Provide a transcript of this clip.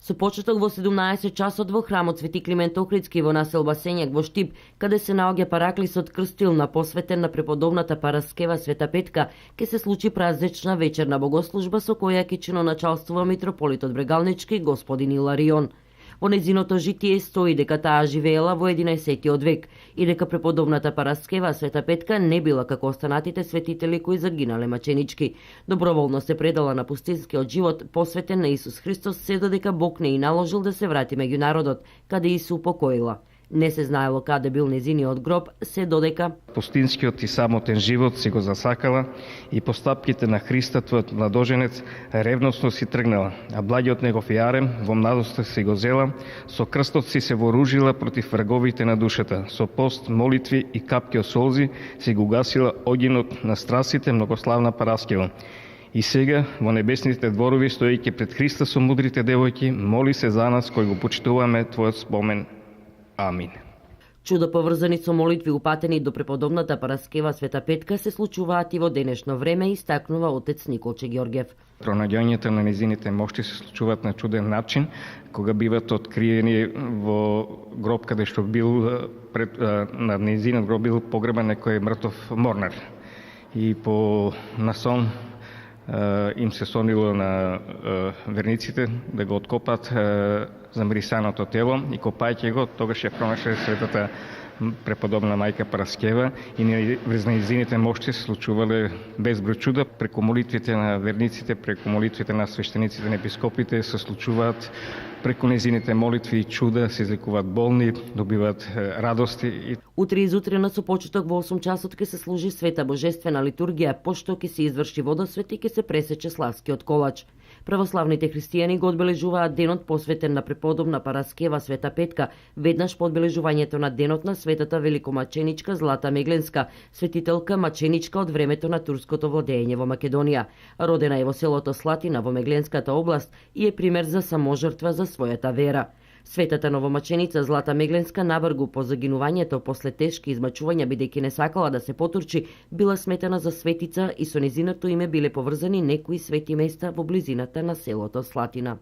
Со почеток во 17 часот во храмот Свети Климент Охридски во населба Сењак во Штип, каде се наоѓа параклисот крстилна посветен на преподобната Параскева Света Петка, ке се случи празнична вечерна богослужба со која ќе чиноначалствува митрополитот Брегалнички господин Иларион. Во незиното житие стои дека таа живеела во 11 век и дека преподобната Параскева Света Петка не била како останатите светители кои загинале маченички. Доброволно се предала на пустинскиот живот посветен на Исус Христос, се додека Бог не и наложил да се врати меѓу народот, каде и се упокоила. Не се знаело каде бил незиниот гроб, се додека пустинскиот и самотен живот си го засакала и по стапките на Христа твојот младоженец ревносно си тргнала, а благиот негов јарем во младоста си го зела, со крстот си се вооружила против враговите на душата, со пост, молитви и капки од солзи си го гасила огинот на страстите многославна Параскева. И сега, во небесните дворови, стоејќи пред Христа со мудрите девојки, моли се за нас кои го почитуваме Твојот спомен. Амин. Чудо поврзани со молитви упатени до преподобната Параскева Света Петка се случуваат и во денешно време, истакнува отец Николче Ѓорѓев. Пронаѓањето на незините мошти се случуваат на чуден начин, кога биват откриени во гроб каде што бил на незинот гроб бил погребан некој мртов морнар. И по насон им се сонило на верниците да го откопат замрисаното тело и копајќи го, тогаш ја пронашле светата преподобна мајка Параскева и врз нејзините мошти се случувале безброј чуда преку молитвите на верниците, преку молитвите на свештениците, на епископите се случуваат преку нејзините молитви и чуда, се излекуваат болни, добиваат радости. Утре изутрена со почеток во 8 часот ќе се служи света божествена литургија, пошто ќе се изврши водосвет и ќе се пресече славскиот колач. Православните христијани го одбележуваат денот посветен на преподобна Параскева Света Петка, веднаш по одбележувањето на денот на светата великомаченичка Злата Меглинска, светителка маченичка од времето на турското владење во Македонија. Родена е во селото Слатина во Мегленската област и е пример за саможртва за својата вера. Светата новомаченица Злата Мегленска навргу по загинувањето после тешки измачувања бидејќи не сакала да се потурчи, била сметена за светица и со незиното име биле поврзани некои свети места во близината на селото Слатина.